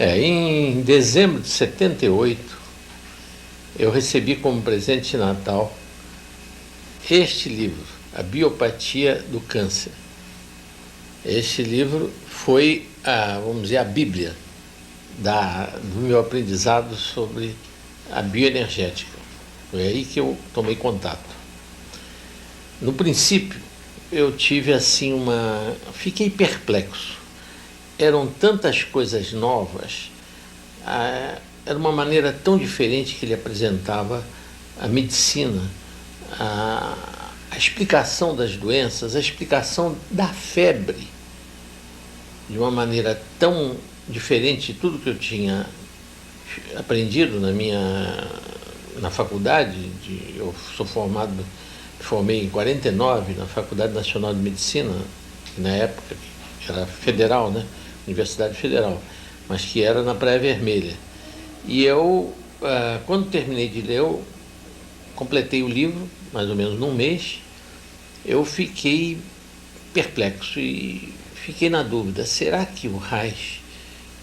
Em dezembro de 78, eu recebi como presente de Natal este livro, A Biopatia do Câncer. Este livro foi, vamos dizer, a bíblia do meu aprendizado sobre a bioenergética. Foi aí que eu tomei contato. No princípio, eu tive assim fiquei perplexo. Eram tantas coisas novas, era uma maneira tão diferente que ele apresentava a medicina, a explicação das doenças, a explicação da febre, de uma maneira tão diferente de tudo que eu tinha aprendido na faculdade. Eu sou me formei em 49 na Faculdade Nacional de Medicina, que na época era federal, né? Universidade Federal, mas que era na Praia Vermelha. E eu, quando terminei de ler, eu completei o livro, mais ou menos num mês. Eu fiquei perplexo e fiquei na dúvida: será que o Reich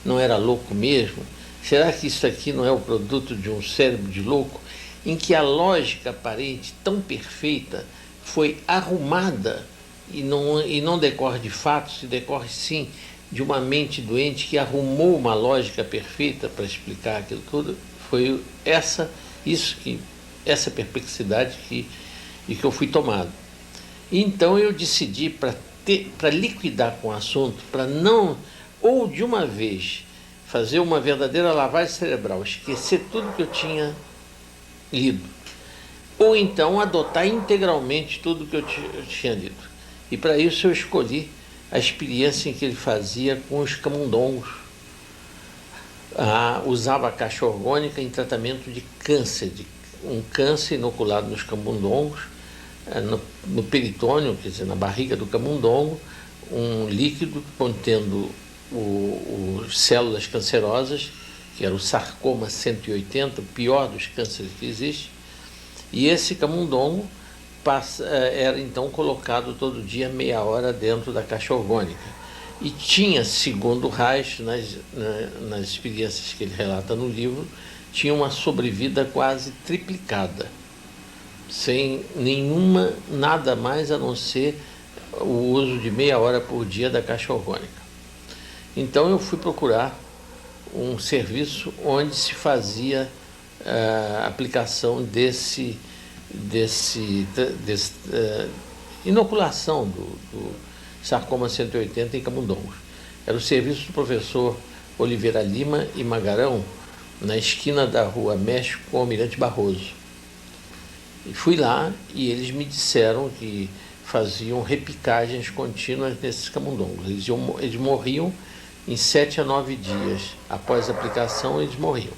não era louco mesmo? Será que isso aqui não é o produto de um cérebro de louco, em que a lógica aparente tão perfeita foi arrumada e não decorre de fatos, decorre sim de uma mente doente que arrumou uma lógica perfeita para explicar aquilo tudo? Foi essa perplexidade que eu fui tomado. Então eu decidi, para liquidar com o assunto, para não, ou de uma vez, fazer uma verdadeira lavagem cerebral, esquecer tudo que eu tinha lido, ou então adotar integralmente tudo que eu tinha lido. E para isso eu escolhi a experiência em que ele fazia com os camundongos. Usava a caixa orgânica em tratamento de câncer, um câncer inoculado nos camundongos, no peritônio, quer dizer, na barriga do camundongo, um líquido contendo células cancerosas, que era o sarcoma 180, o pior dos cânceres que existe. E esse camundongo era então colocado todo dia meia hora dentro da caixa orgânica. E tinha, segundo o Reich, nas experiências que ele relata no livro, tinha uma sobrevida quase triplicada, sem nada mais a não ser o uso de meia hora por dia da caixa orgânica. Então eu fui procurar um serviço onde se fazia a aplicação desse inoculação do sarcoma 180 em camundongos. Era o serviço do professor Oliveira Lima e Magarão, na esquina da rua México com Almirante Barroso. E fui lá e eles me disseram que faziam repicagens contínuas nesses camundongos. Eles morriam em 7 a 9 dias. Após a aplicação, eles morriam.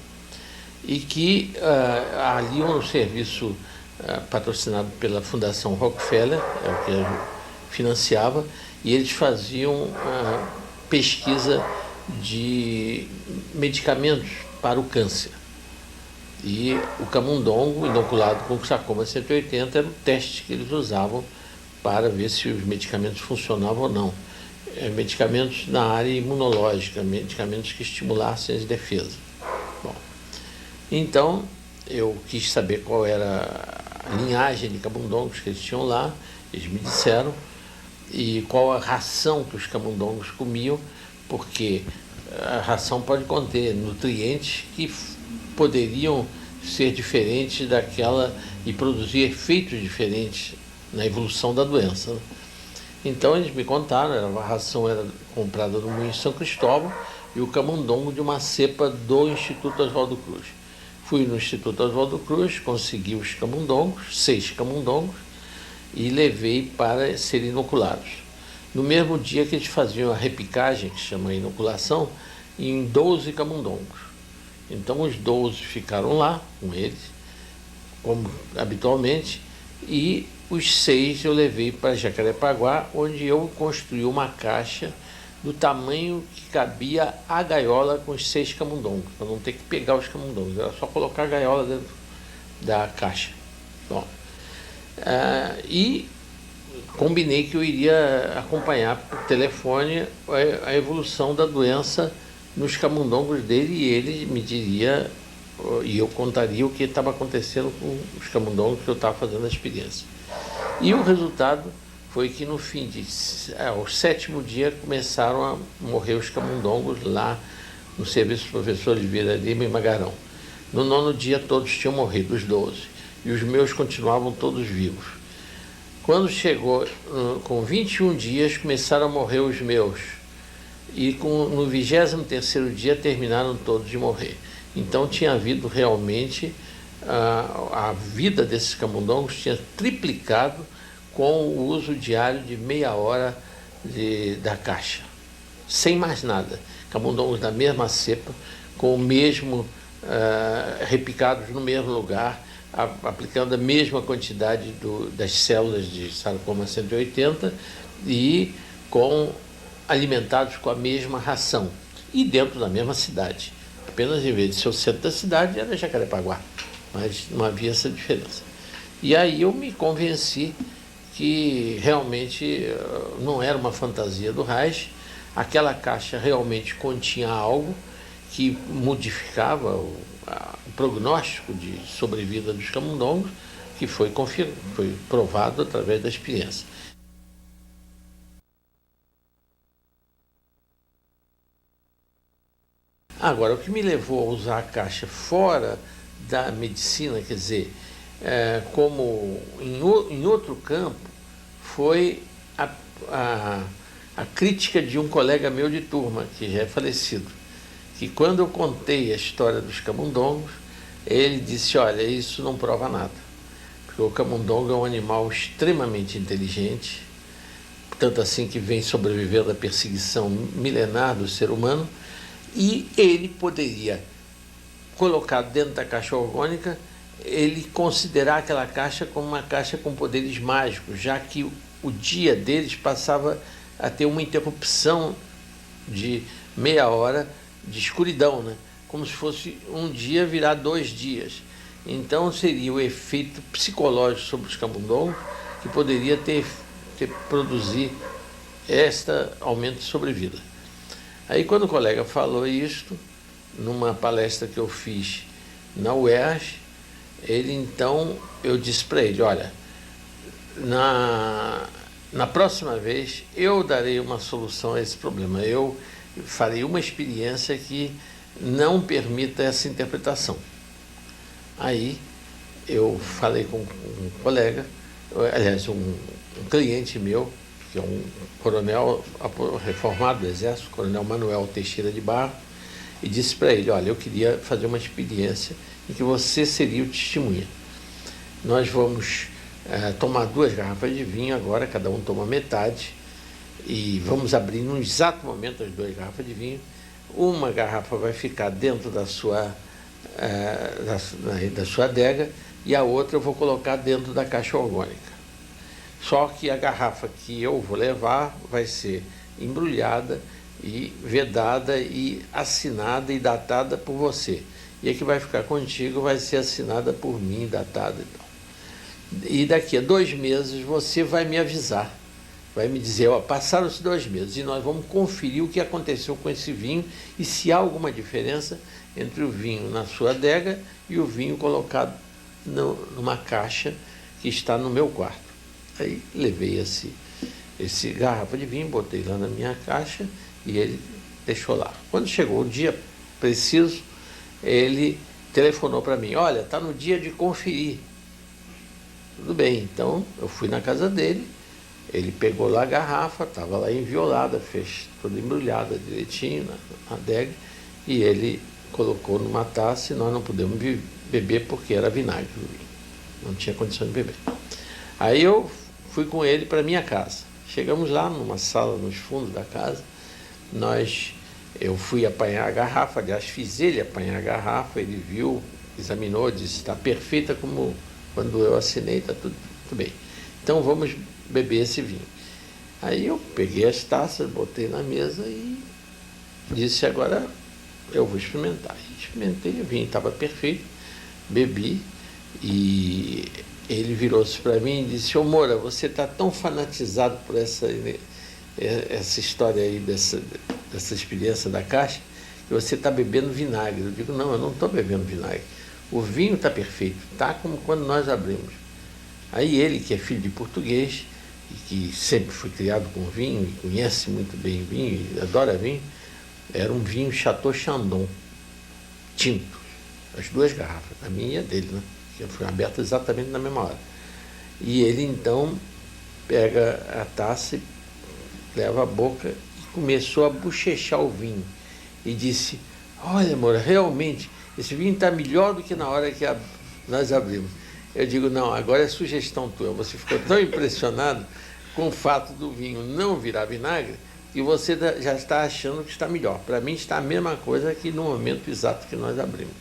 E que ali um serviço patrocinado pela Fundação Rockefeller, é o que eu financiava, e eles faziam pesquisa de medicamentos para o câncer. E o camundongo inoculado com o sarcoma 180 era o teste que eles usavam para ver se os medicamentos funcionavam ou não. Medicamentos na área imunológica, medicamentos que estimulassem as defesas. Bom, então eu quis saber qual era a linhagem de camundongos que eles tinham lá, eles me disseram, e qual a ração que os camundongos comiam, porque a ração pode conter nutrientes que poderiam ser diferentes daquela e produzir efeitos diferentes na evolução da doença. Então eles me contaram, a ração era comprada no Moinho São Cristóvão e o camundongo de uma cepa do Instituto Oswaldo Cruz. Fui no Instituto Oswaldo Cruz, consegui os camundongos, 6 camundongos, e levei para serem inoculados. No mesmo dia que eles faziam a repicagem, que se chama inoculação, em 12 camundongos. Então os 12 ficaram lá com eles, como habitualmente, e os 6 eu levei para Jacarepaguá, onde eu construí uma caixa do tamanho que cabia a gaiola com os 6 camundongos, para não ter que pegar os camundongos, era só colocar a gaiola dentro da caixa. Bom, e combinei que eu iria acompanhar por telefone a evolução da doença nos camundongos dele, e ele me diria, e eu contaria o que estava acontecendo com os camundongos que eu estava fazendo a experiência. E o resultado foi que no fim ao 7º dia começaram a morrer os camundongos lá no serviço do professor Oliveira Lima e Magarão. No 9º dia todos tinham morrido, os 12, e os meus continuavam todos vivos. Quando chegou com 21 dias começaram a morrer os meus, e no 23º dia terminaram todos de morrer. Então tinha havido realmente, a vida desses camundongos tinha triplicado com o uso diário de meia hora da caixa, sem mais nada. Camundongos da mesma cepa, com o mesmo, repicados no mesmo lugar, aplicando a mesma quantidade das células de sarcoma 180 e alimentados com a mesma ração, e dentro da mesma cidade. Apenas em vez de ser o centro da cidade, era Jacarepaguá, mas não havia essa diferença. E aí eu me convenci que realmente não era uma fantasia do Reich, aquela caixa realmente continha algo que modificava o prognóstico de sobrevida dos camundongos, que foi provado através da experiência. Agora, o que me levou a usar a caixa fora da medicina, quer dizer, como em outro campo, foi a crítica de um colega meu de turma, que já é falecido, que quando eu contei a história dos camundongos, ele disse: olha, isso não prova nada, porque o camundongo é um animal extremamente inteligente, tanto assim que vem sobrevivendo à perseguição milenar do ser humano, e ele poderia, colocado dentro da caixa orgânica, ele considerar aquela caixa como uma caixa com poderes mágicos, já que o dia deles passava a ter uma interrupção de meia hora de escuridão, né? Como se fosse um dia virar 2 dias. Então seria o efeito psicológico sobre os camundongos que poderia produzir este aumento de sobrevida. Aí quando o colega falou isto, numa palestra que eu fiz na UERJ, eu disse para ele: olha, na próxima vez eu darei uma solução a esse problema, eu farei uma experiência que não permita essa interpretação. Aí eu falei com um colega, aliás, um cliente meu, que é um coronel reformado do Exército, coronel Manuel Teixeira de Barro, e disse para ele: olha, eu queria fazer uma experiência em que você seria o testemunha. Nós vamos tomar 2 garrafas de vinho agora, cada um toma metade, e vamos abrir no exato momento as 2 garrafas de vinho. Uma garrafa vai ficar dentro da sua adega, e a outra eu vou colocar dentro da caixa orgânica. Só que a garrafa que eu vou levar vai ser embrulhada e vedada e assinada e datada por você. E a que vai ficar contigo vai ser assinada por mim, datada e tal. E daqui a 2 meses você vai me avisar, vai me dizer: ó, passaram-se 2 meses e nós vamos conferir o que aconteceu com esse vinho e se há alguma diferença entre o vinho na sua adega e o vinho colocado numa caixa que está no meu quarto. Aí levei esse garrafa de vinho, botei lá na minha caixa e ele deixou lá. Quando chegou o dia preciso, ele telefonou para mim: olha, está no dia de conferir. Tudo bem, então eu fui na casa dele, ele pegou lá a garrafa, estava lá enviolada, fez toda embrulhada direitinho na adega, e ele colocou numa taça e nós não pudemos beber porque era vinagre, não tinha condição de beber. Aí eu fui com ele para minha casa. Chegamos lá numa sala nos fundos da casa, eu fui apanhar a garrafa, aliás, fiz ele apanhar a garrafa, ele viu, examinou, disse: está perfeita como quando eu assinei, está tudo bem. Então vamos beber esse vinho. Aí eu peguei as taças, botei na mesa e disse: agora eu vou experimentar. E experimentei, o vinho estava perfeito, bebi, e ele virou-se para mim e disse: ô Moura, você está tão fanatizado por essa história aí, dessa experiência da caixa, que que você está bebendo vinagre. Eu digo, não, eu não estou bebendo vinagre. O vinho está perfeito, está como quando nós abrimos. Aí ele, que é filho de português, e que sempre foi criado com vinho, e conhece muito bem vinho, e adora vinho, era um vinho Chateau Chandon, tinto, as duas garrafas, a minha e a dele, né? Que foi aberta exatamente na mesma hora. E ele então pega a taça, leva a boca e começou a bochechar o vinho. E disse, olha, amor, realmente, esse vinho está melhor do que na hora que nós abrimos. Eu digo, não, agora é sugestão tua. Você ficou tão impressionado com o fato do vinho não virar vinagre que você já está achando que está melhor. Para mim está a mesma coisa que no momento exato que nós abrimos.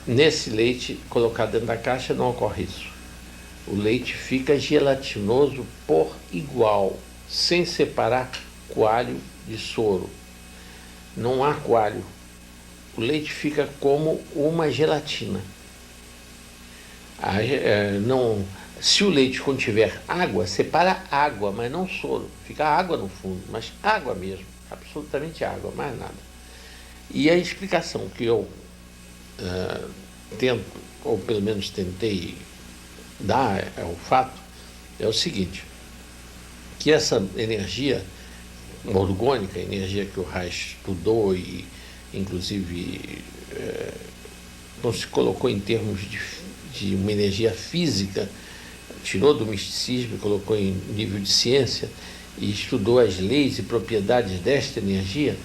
Nesse leite colocado dentro da caixa não ocorre isso. O leite fica gelatinoso por igual, sem separar coalho de soro. Não há coalho. O leite fica como uma gelatina. Se o leite contiver água, separa água, mas não soro. Fica água no fundo, mas água mesmo, absolutamente água, mais nada. E a explicação que eu tento, ou pelo menos tentei dar ao fato, é o seguinte, que essa energia orgânica, a energia que o Reich estudou e inclusive não se colocou em termos de uma energia física, tirou do misticismo e colocou em nível de ciência e estudou as leis e propriedades desta energia.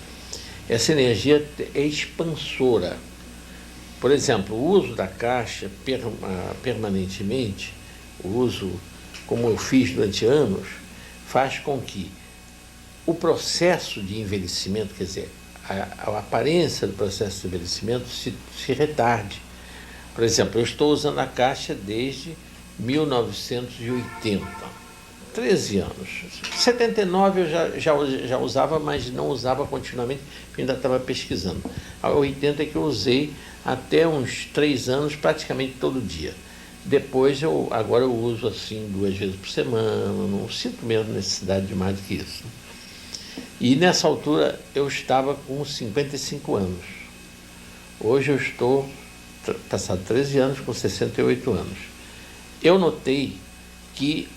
Essa energia é expansora. Por exemplo, o uso da caixa permanentemente, o uso como eu fiz durante anos, faz com que o processo de envelhecimento, quer dizer, a aparência do processo de envelhecimento se retarde. Por exemplo, eu estou usando a caixa desde 1980, 13 anos. 79 eu já usava, mas não usava continuamente, porque ainda estava pesquisando. A 80 é que eu usei até uns 3 anos, praticamente todo dia. Depois, agora eu uso assim 2 vezes por semana, não sinto mesmo necessidade de mais do que isso. E nessa altura eu estava com 55 anos. Hoje eu estou, passado 13 anos, com 68 anos. Eu notei que,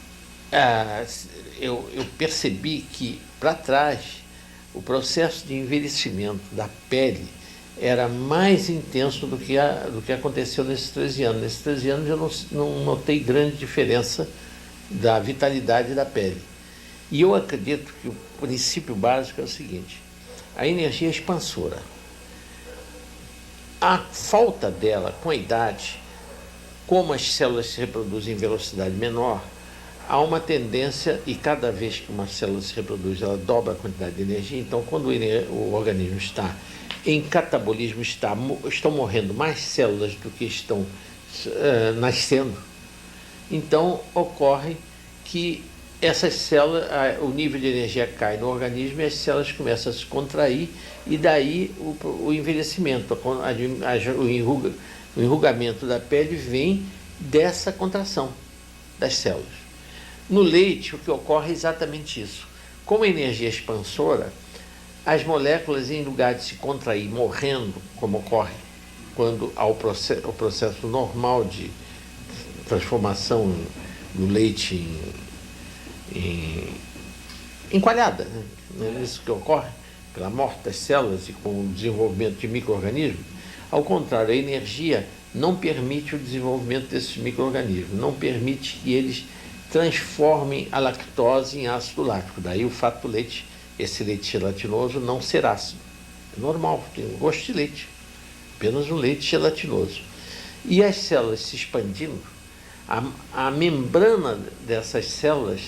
eu percebi que para trás o processo de envelhecimento da pele era mais intenso do que aconteceu nesses 13 anos. Nesses 13 anos eu não notei grande diferença da vitalidade da pele. E eu acredito que o princípio básico é o seguinte, a energia é expansora. A falta dela com a idade, como as células se reproduzem em velocidade menor, há uma tendência, e cada vez que uma célula se reproduz, ela dobra a quantidade de energia. Então, quando o organismo está em catabolismo, estão morrendo mais células do que estão nascendo. Então, ocorre que essas células, o nível de energia cai no organismo e as células começam a se contrair, e daí o envelhecimento, o enrugamento da pele vem dessa contração das células. No leite, o que ocorre é exatamente isso. Como a energia é expansora, as moléculas, em lugar de se contrair morrendo, como ocorre quando há o processo normal de transformação do leite em coalhada, né? É isso que ocorre pela morte das células e com o desenvolvimento de micro-organismos. Ao contrário, a energia não permite o desenvolvimento desses micro-organismos, não permite que eles transformem a lactose em ácido lático. Daí o fato do leite, esse leite gelatinoso, não ser ácido. É normal, tem gosto de leite, apenas um leite gelatinoso. E as células se expandindo, a membrana dessas células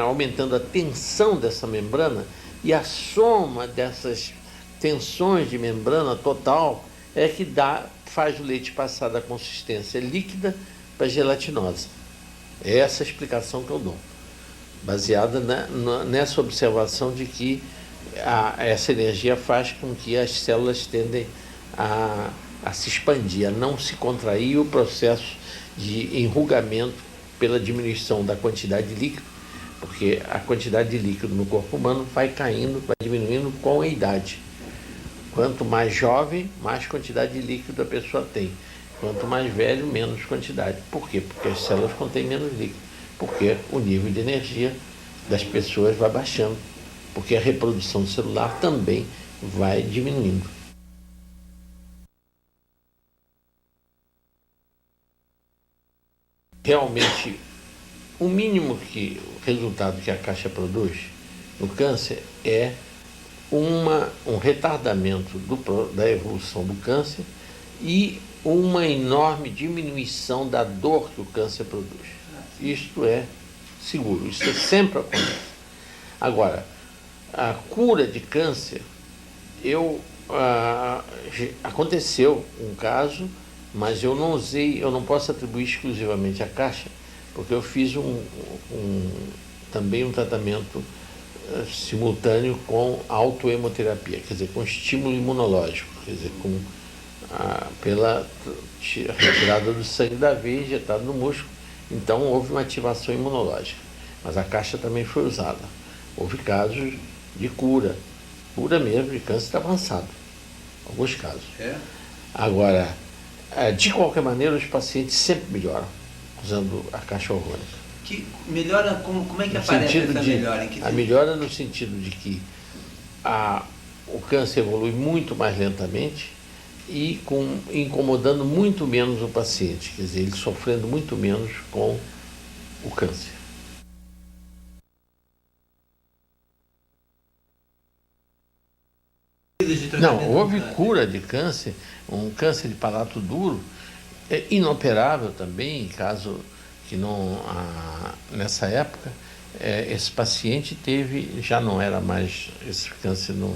aumentando a tensão dessa membrana, e a soma dessas tensões de membrana total é que faz o leite passar da consistência líquida para gelatinosa. É essa a explicação que eu dou, baseada nessa observação de que essa energia faz com que as células tendem a se expandir, a não se contrair, e o processo de enrugamento pela diminuição da quantidade de líquido, porque a quantidade de líquido no corpo humano vai caindo, vai diminuindo com a idade. Quanto mais jovem, mais quantidade de líquido a pessoa tem. Quanto mais velho, menos quantidade. Por quê? Porque as células contêm menos líquido. Porque o nível de energia das pessoas vai baixando. Porque a reprodução celular também vai diminuindo. Realmente, o mínimo que o resultado que a caixa produz no câncer é um retardamento da evolução do câncer e uma enorme diminuição da dor que o câncer produz. Isto é seguro, isso sempre acontece. Agora, a cura de câncer, aconteceu um caso, mas eu não posso atribuir exclusivamente à caixa, porque eu fiz também um tratamento simultâneo com autohemoterapia, quer dizer, com estímulo imunológico, quer dizer, pela retirada do sangue da veia injetado no músculo. Então houve uma ativação imunológica, mas a caixa também foi usada. Houve casos de cura mesmo, de câncer avançado, alguns casos. Agora, de qualquer maneira, os pacientes sempre melhoram usando a caixa orgânica. Que melhora, como é que aparece essa melhora? A melhora no sentido de que o câncer evolui muito mais lentamente e incomodando muito menos o paciente, quer dizer, ele sofrendo muito menos com o câncer. Não, houve cura de câncer, um câncer de palato duro, inoperável também, em caso que não, nessa época, esse paciente já não era mais, esse câncer não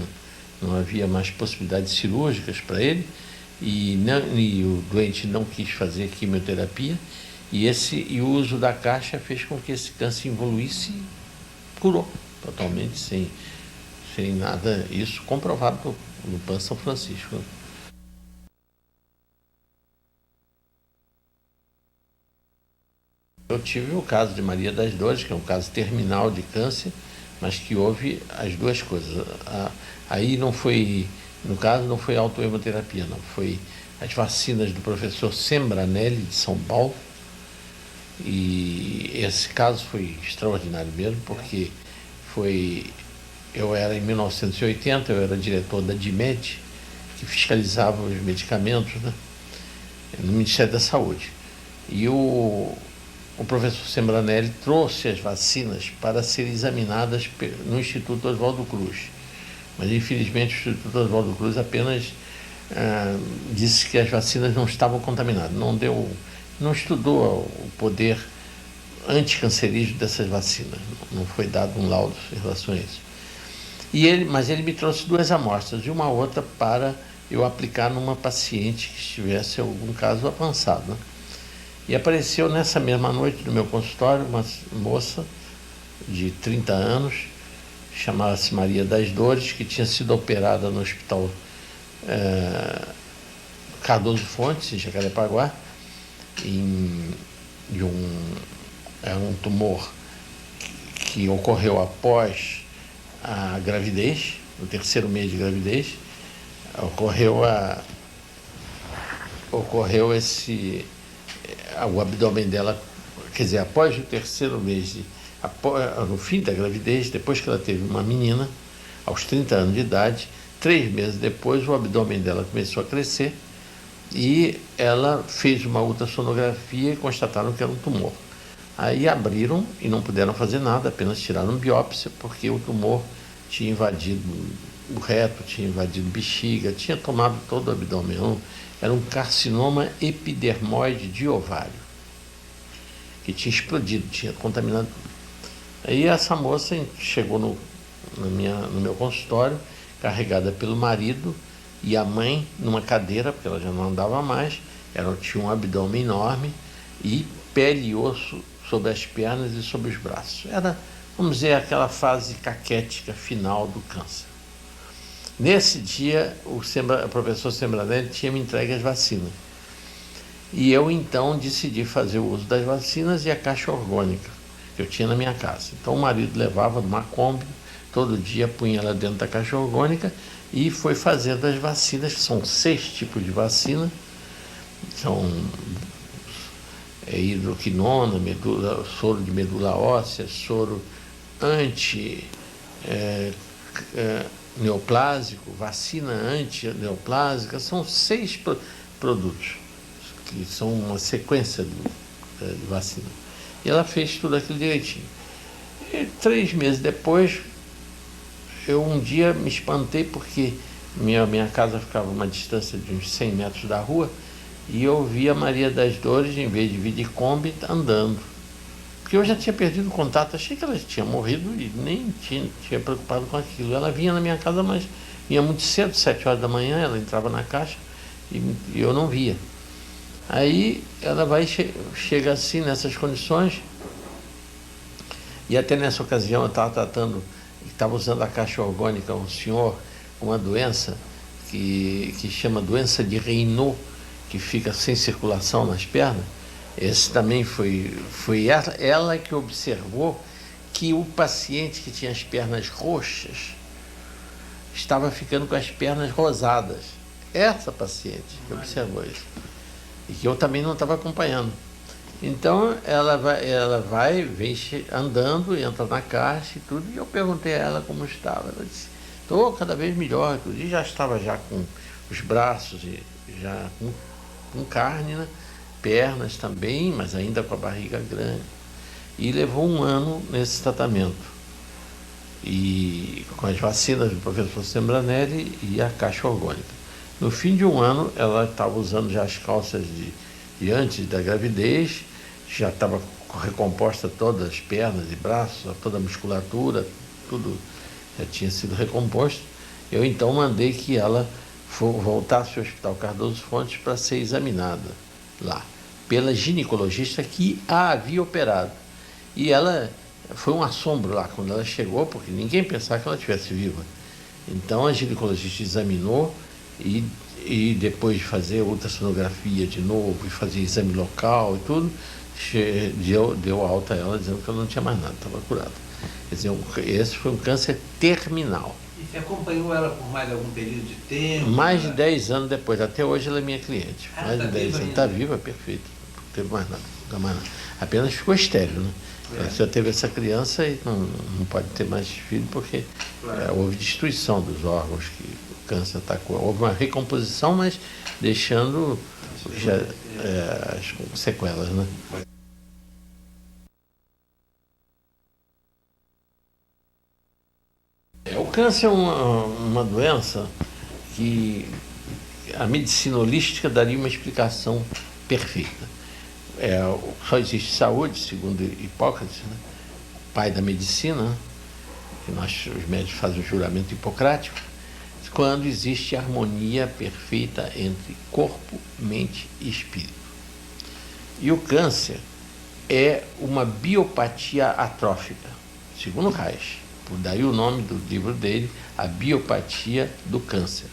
havia mais possibilidades cirúrgicas para ele, e o doente não quis fazer quimioterapia, e o uso da caixa fez com que esse câncer evoluísse e curou totalmente, sem nada, isso comprovado no PAN São Francisco. Eu tive o caso de Maria das Dores, que é um caso terminal de câncer, mas que houve as duas coisas. Aí não foi, no caso, não foi autohemoterapia, não. Foi as vacinas do professor Sembranelli, de São Paulo. E esse caso foi extraordinário mesmo, porque eu era em 1980, eu era diretor da DIMED, que fiscalizava os medicamentos, né, no Ministério da Saúde. E o professor Sembranelli trouxe as vacinas para serem examinadas no Instituto Oswaldo Cruz. Mas, infelizmente, o Instituto Oswaldo Cruz apenas disse que as vacinas não estavam contaminadas. Não estudou o poder anticancerígeno dessas vacinas. Não foi dado um laudo em relação a isso. Mas ele me trouxe 2 amostras e uma outra para eu aplicar numa paciente que estivesse algum caso avançado, né? E apareceu nessa mesma noite no meu consultório uma moça de 30 anos, chamava-se Maria das Dores, que tinha sido operada no Hospital Cardoso Fontes, em Jacarepaguá, era um tumor que ocorreu após a gravidez, no 3º mês de gravidez, o abdômen dela, quer dizer, após o 3º mês, no fim da gravidez, depois que ela teve uma menina, aos 30 anos de idade, 3 meses depois, o abdômen dela começou a crescer e ela fez uma ultrassonografia e constataram que era um tumor. Aí abriram e não puderam fazer nada, apenas tiraram biópsia, porque o tumor tinha invadido o reto, tinha invadido bexiga, tinha tomado todo o abdômen. Era um carcinoma epidermoide de ovário, que tinha explodido, tinha contaminado tudo. Aí essa moça chegou no meu consultório, carregada pelo marido e a mãe numa cadeira, porque ela já não andava mais, ela tinha um abdômen enorme e pele e osso sobre as pernas e sobre os braços. Era, vamos dizer, aquela fase caquética final do câncer. Nesse dia, o professor Sembranelli tinha me entregue as vacinas. E eu então decidi fazer o uso das vacinas e a caixa orgânica que eu tinha na minha casa. Então o marido levava numa Kombi, todo dia punha ela dentro da caixa orgânica e foi fazendo as vacinas, que são 6 tipos de vacina. São hidroquinona, soro de medula óssea, soro neoplásico, vacina anti-neoplásica. São 6 produtos, que são uma sequência de vacina. E ela fez tudo aquilo direitinho. E 3 meses depois, eu um dia me espantei porque minha casa ficava a uma distância de uns 100 metros da rua e eu vi a Maria das Dores, em vez de vir de Kombi, andando. Porque eu já tinha perdido o contato, achei que ela tinha morrido e nem tinha preocupado com aquilo. Ela vinha na minha casa, mas vinha muito cedo, 7 horas da manhã, ela entrava na caixa e eu não via. Aí ela chega assim, nessas condições, e até nessa ocasião eu estava usando a caixa orgânica, um senhor com uma doença que chama doença de Raynaud, que fica sem circulação nas pernas. Esse também foi ela que observou que o paciente que tinha as pernas roxas estava ficando com as pernas rosadas. Essa paciente que observou isso. E que eu também não estava acompanhando. Então ela vem andando, entra na caixa e tudo, e eu perguntei a ela como estava. Ela disse, estou cada vez melhor, e já estava com os braços já com carne, né? Pernas também, mas ainda com a barriga grande. E levou 1 ano nesse tratamento. E com as vacinas do professor Sembranelli e a caixa orgânica. No fim de 1 ano, ela estava usando já as calças de antes da gravidez, já estava recomposta todas as pernas e braços, toda a musculatura, tudo já tinha sido recomposto. Eu então mandei que ela voltasse ao Hospital Cardoso Fontes para ser examinada lá, pela ginecologista que a havia operado. E ela, foi um assombro lá quando ela chegou, porque ninguém pensava que ela estivesse viva. Então a ginecologista examinou e depois de fazer ultrassonografia de novo e fazer exame local e tudo, deu alta a ela dizendo que ela não tinha mais nada, estava curada. Quer dizer, esse foi um câncer terminal. E você acompanhou ela por mais algum período de tempo? Mais de 10 anos depois, até hoje ela é minha cliente. Mais de 10 anos. Está viva, perfeito. Não teve mais nada, não mais nada. Apenas ficou estéril, né? Ela já teve essa criança e não pode ter mais filho porque houve destruição dos órgãos que o câncer atacou. Houve uma recomposição, mas deixando as sequelas, né? O câncer é uma doença que a medicina holística daria uma explicação perfeita. Só existe saúde, segundo Hipócrates, né? Pai da medicina, que os médicos fazem o juramento hipocrático, quando existe harmonia perfeita entre corpo, mente e espírito. E o câncer é uma biopatia atrófica, segundo Reich. Daí o nome do livro dele, A Biopatia do Câncer.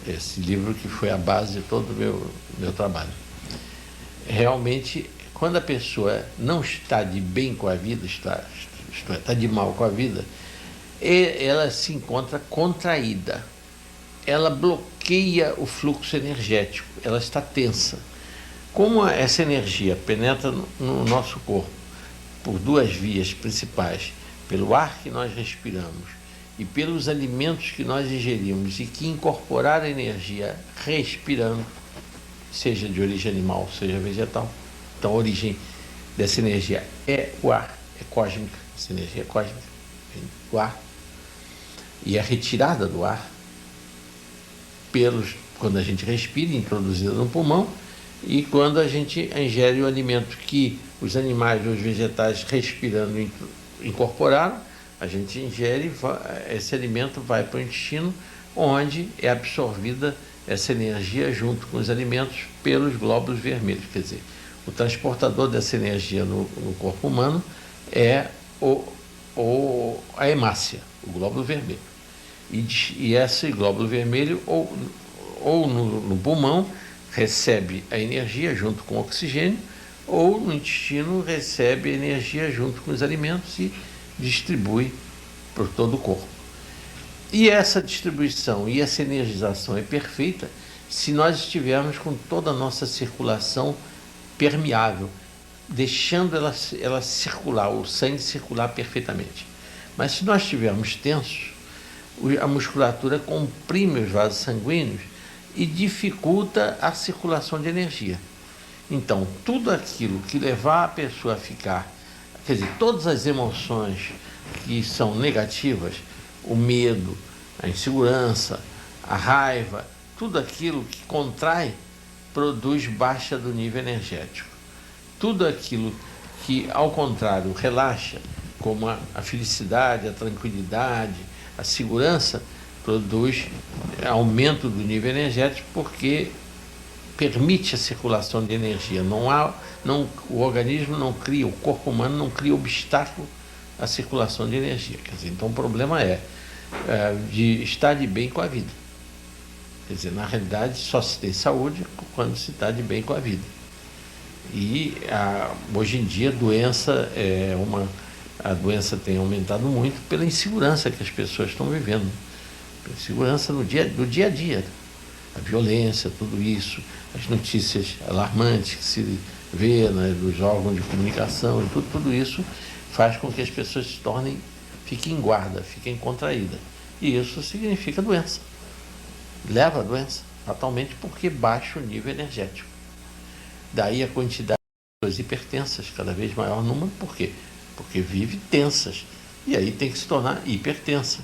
Esse livro que foi a base de todo o meu trabalho. Realmente, quando a pessoa não está de bem com a vida, está de mal com a vida, ela se encontra contraída. Ela bloqueia o fluxo energético, ela está tensa. Como essa energia penetra no nosso corpo por 2 vias principais, pelo ar que nós respiramos e pelos alimentos que nós ingerimos e que incorporar a energia respirando, seja de origem animal, seja vegetal. Então a origem dessa energia é o ar, é cósmica, essa energia é cósmica, vem do ar. E a retirada do ar, quando a gente respira, introduzida no pulmão, e quando a gente ingere o alimento que os animais ou os vegetais respirando incorporaram, a gente ingere, esse alimento vai para o intestino, onde é absorvida essa energia junto com os alimentos pelos glóbulos vermelhos. Quer dizer, o transportador dessa energia no corpo humano é a hemácia, o glóbulo vermelho. E esse glóbulo vermelho, ou no pulmão, recebe a energia junto com o oxigênio, ou no intestino recebe a energia junto com os alimentos e distribui por todo o corpo. E essa distribuição e essa energização é perfeita se nós estivermos com toda a nossa circulação permeável, deixando ela circular, o sangue circular perfeitamente. Mas se nós estivermos tensos, a musculatura comprime os vasos sanguíneos e dificulta a circulação de energia. Então, tudo aquilo que levar a pessoa a ficar, quer dizer, todas as emoções que são negativas, o medo, a insegurança, a raiva, tudo aquilo que contrai, produz baixa do nível energético. Tudo aquilo que, ao contrário, relaxa, como a felicidade, a tranquilidade, a segurança, produz aumento do nível energético, porque permite a circulação de energia. O organismo não cria, o corpo humano não cria obstáculo à circulação de energia. Quer dizer, então o problema é de estar de bem com a vida. Quer dizer, na realidade, só se tem saúde quando se está de bem com a vida. E hoje em dia a doença tem aumentado muito pela insegurança que as pessoas estão vivendo. Pela insegurança do dia a dia. A violência, tudo isso, as notícias alarmantes que se vê, né, dos órgãos de comunicação, e tudo isso faz com que as pessoas fiquem em guarda, fiquem contraídas. E isso significa doença. Leva a doença, fatalmente, porque baixa o nível energético. Daí a quantidade de pessoas hipertensas, cada vez maior número. Por quê? Porque vive tensas. E aí tem que se tornar hipertensas.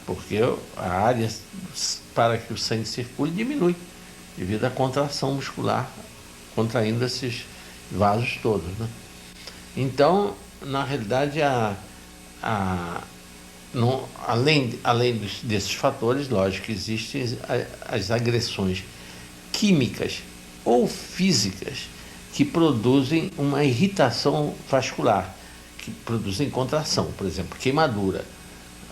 Porque a área para que o sangue circule diminui, devido à contração muscular, contraindo esses vasos todos, né? Então, na realidade, além desses fatores, lógico que existem as agressões químicas ou físicas que produzem uma irritação vascular, que produzem contração, por exemplo, queimadura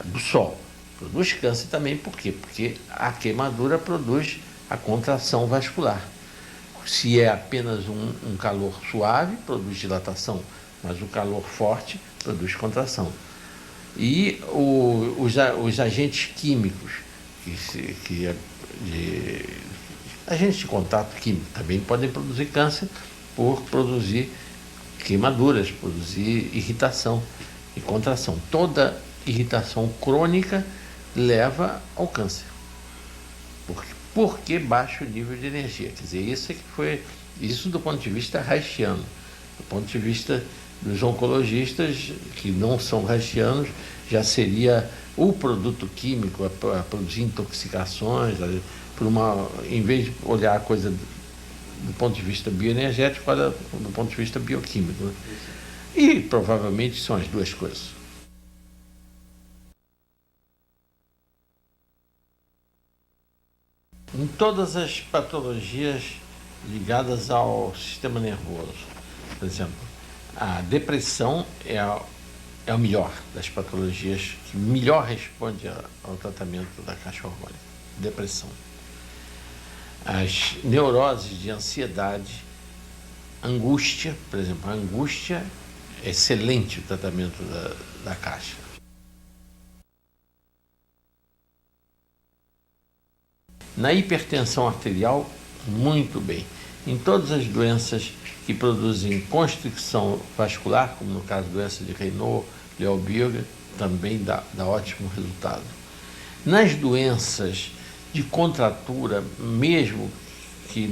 do sol. Produz câncer também, por quê? Porque a queimadura produz a contração vascular. Se é apenas um calor suave, produz dilatação, mas o calor forte produz contração. E os agentes químicos, agentes de contato químico também podem produzir câncer por produzir queimaduras, produzir irritação e contração. Toda irritação crônica leva ao câncer. Porque baixa o nível de energia. Quer dizer, isso do ponto de vista reichiano. Do ponto de vista dos oncologistas, que não são reichianos, já seria o produto químico a produzir intoxicações, em vez de olhar a coisa do ponto de vista bioenergético, olha do ponto de vista bioquímico, né? E provavelmente são as duas coisas. Em todas as patologias ligadas ao sistema nervoso, por exemplo, a depressão é o melhor das patologias, que melhor responde ao tratamento da caixa orgânica. Depressão. As neuroses de ansiedade, angústia, por exemplo, a angústia é excelente o tratamento da caixa. Na hipertensão arterial, muito bem. Em todas as doenças que produzem constricção vascular, como no caso doença de Raynaud, Leopold, também dá ótimo resultado. Nas doenças de contratura, mesmo que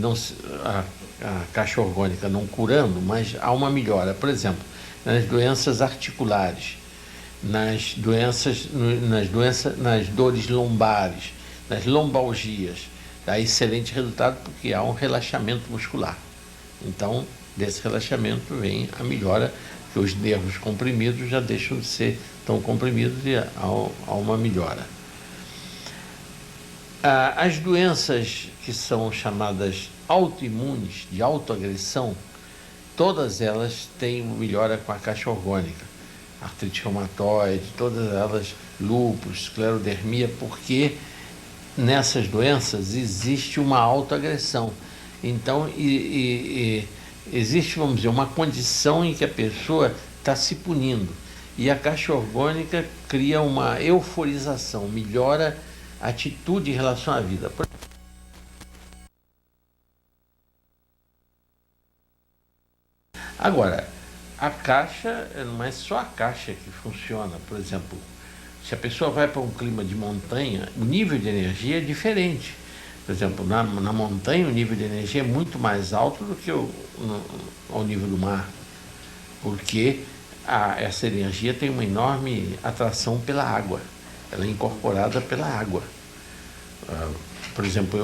a caixa orgânica não curando, mas há uma melhora. Por exemplo, nas doenças articulares, nas dores lombares, nas lombalgias, dá excelente resultado porque há um relaxamento muscular. Então, desse relaxamento vem a melhora, que os nervos comprimidos já deixam de ser tão comprimidos e há uma melhora. As doenças que são chamadas autoimunes, de autoagressão, todas elas têm melhora com a caixa orgânica. Artrite reumatoide, todas elas, lúpus, esclerodermia, porque nessas doenças existe uma autoagressão Então, existe, vamos dizer, uma condição em que a pessoa está se punindo. E a caixa orgânica cria uma euforização, melhora a atitude em relação à vida. Agora, a caixa, não é só a caixa que funciona. Por exemplo, se a pessoa vai para um clima de montanha, o nível de energia é diferente. Por exemplo, na montanha o nível de energia é muito mais alto do que ao nível do mar, porque essa energia tem uma enorme atração pela água, ela é incorporada pela água. Por exemplo,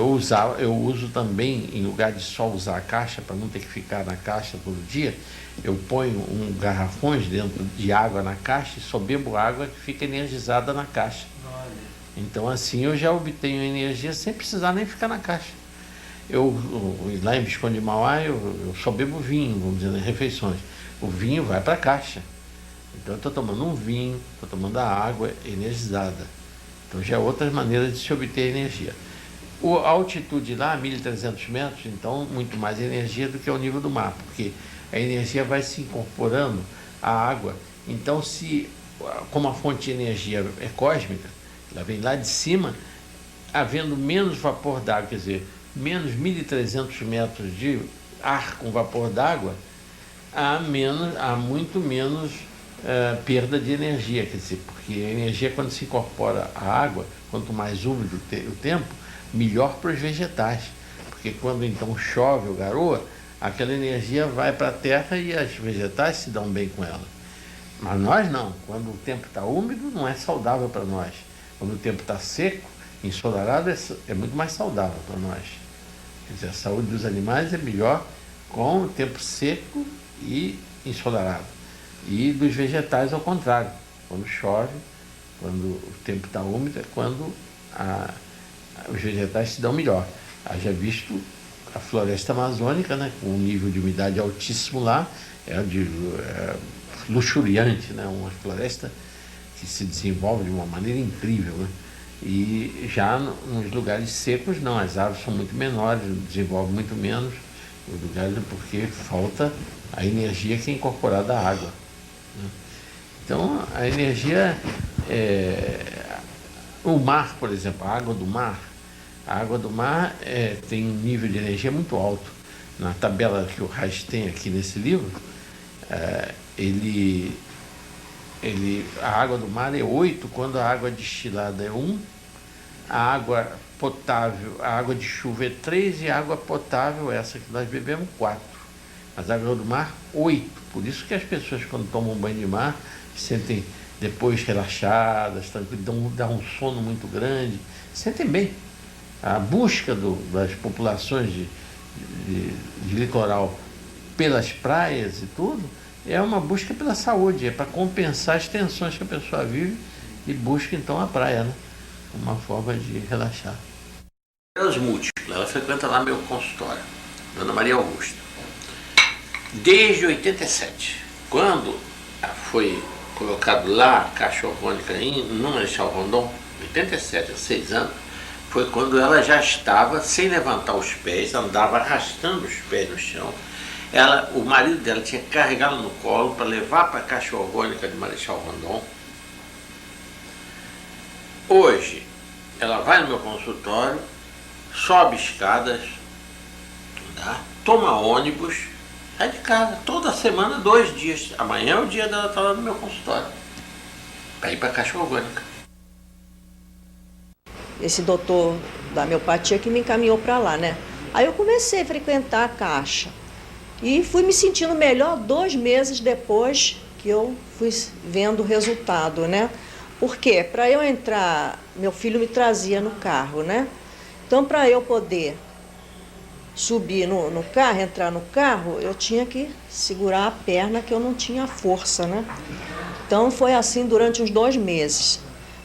eu uso também, em lugar de só usar a caixa, para não ter que ficar na caixa todo dia, eu ponho garrafões dentro de água na caixa e só bebo água que fica energizada na caixa. Então assim eu já obtenho energia sem precisar nem ficar na caixa. Lá em Visconde de Mauá, eu só bebo vinho, vamos dizer, nas refeições. O vinho vai para a caixa. Então eu estou tomando um vinho, estou tomando a água energizada. Então já é outras maneiras de se obter energia. A altitude lá, 1.300 metros, então muito mais energia do que ao nível do mar, porque a energia vai se incorporando à água. Então, como a fonte de energia é cósmica, ela vem lá de cima, havendo menos vapor d'água, quer dizer, menos 1.300 metros de ar com vapor d'água, há muito menos perda de energia, quer dizer, porque a energia, quando se incorpora à água, quanto mais úmido o tempo, melhor para os vegetais, porque quando então chove ou garoa, aquela energia vai para a terra e os vegetais se dão bem com ela. Mas nós não, quando o tempo está úmido não é saudável para nós, quando o tempo está seco, ensolarado, é muito mais saudável para nós. Quer dizer, a saúde dos animais é melhor com o tempo seco e ensolarado, e dos vegetais ao contrário, quando chove, quando o tempo está úmido, é quando os vegetais se dão melhor. Haja visto a floresta amazônica, né, com um nível de umidade altíssimo lá, é luxuriante, né, uma floresta que se desenvolve de uma maneira incrível, né? E já nos lugares secos não, as árvores são muito menores, desenvolvem muito menos, os lugares porque falta a energia que é incorporada à água, né? Então a energia, o mar, por exemplo, a água do mar tem um nível de energia muito alto. Na tabela que o Reich tem aqui nesse livro, a água do mar é 8, quando a água destilada é 1, a água potável, a água de chuva é 3 e a água potável, essa que nós bebemos, 4. Mas a água do mar, 8. Por isso que as pessoas, quando tomam banho de mar, se sentem depois relaxadas, tranquilas, dá um sono muito grande, se sentem bem. A busca das populações de litoral pelas praias e tudo, é uma busca pela saúde, é para compensar as tensões que a pessoa vive e busca então a praia, né? Uma forma de relaxar. Múltiplas, ela frequenta lá meu consultório, Dona Maria Augusta, desde 87, quando foi colocado lá a caixa orgânica no Marechal Rondon, 87, há 6 anos, foi quando ela já estava sem levantar os pés, andava arrastando os pés no chão. O marido dela tinha que carregá-la no colo para levar para a caixa orgânica de Marechal Rondon. Hoje, ela vai no meu consultório, sobe escadas, tá? Toma ônibus, sai de casa, toda semana, 2 dias. Amanhã é o dia dela estar lá no meu consultório, para ir para a caixa orgânica. Esse doutor da homeopatia que me encaminhou para lá, né? Aí eu comecei a frequentar a caixa e fui me sentindo melhor 2 meses depois que eu fui vendo o resultado, né? Porque para eu entrar, meu filho me trazia no carro, né? Então, para eu poder subir no carro, entrar no carro, eu tinha que segurar a perna, que eu não tinha força, né? Então, foi assim durante uns 2 meses.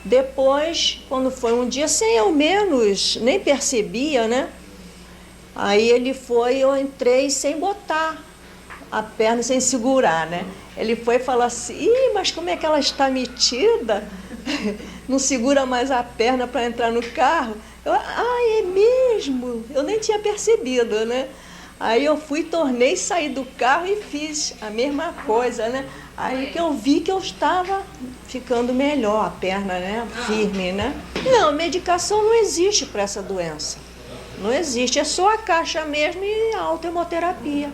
Depois, quando foi um dia, sem eu menos, nem percebia, né? Aí ele foi, eu entrei sem botar a perna, sem segurar, né? Ele foi e falou assim: ih, mas como é que ela está metida? Não segura mais a perna para entrar no carro. É mesmo? Eu nem tinha percebido, né? Aí eu fui, tornei, saí do carro e fiz a mesma coisa, né? Aí que eu vi que eu estava ficando melhor, a perna, né? Firme, né? Não, medicação não existe para essa doença. Não existe, é só a caixa mesmo e a autohemoterapia.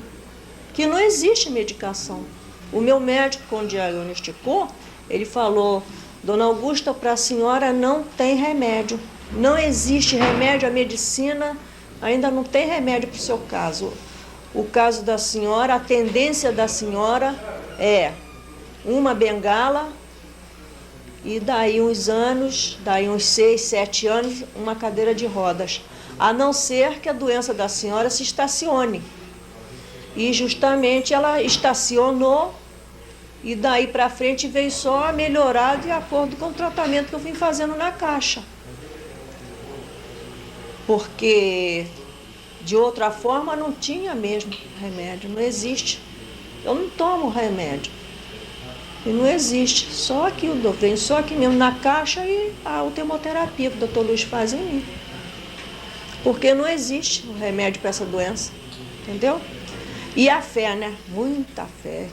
Que não existe medicação. O meu médico, quando diagnosticou, ele falou: Dona Augusta, para a senhora não tem remédio. Não existe remédio, a medicina ainda não tem remédio para o seu caso. O caso da senhora, a tendência da senhora é uma bengala e daí uns anos, daí uns 6, 7 anos, uma cadeira de rodas. A não ser que a doença da senhora se estacione. E justamente ela estacionou e daí para frente veio só a melhorar de acordo com o tratamento que eu vim fazendo na caixa. Porque de outra forma não tinha mesmo remédio, não existe. Eu não tomo remédio. E não existe. Só aqui vem só aqui mesmo na caixa e a autohemoterapia que o Dr. Luiz faz em mim. Porque não existe remédio para essa doença. Entendeu? E a fé, né? Muita fé.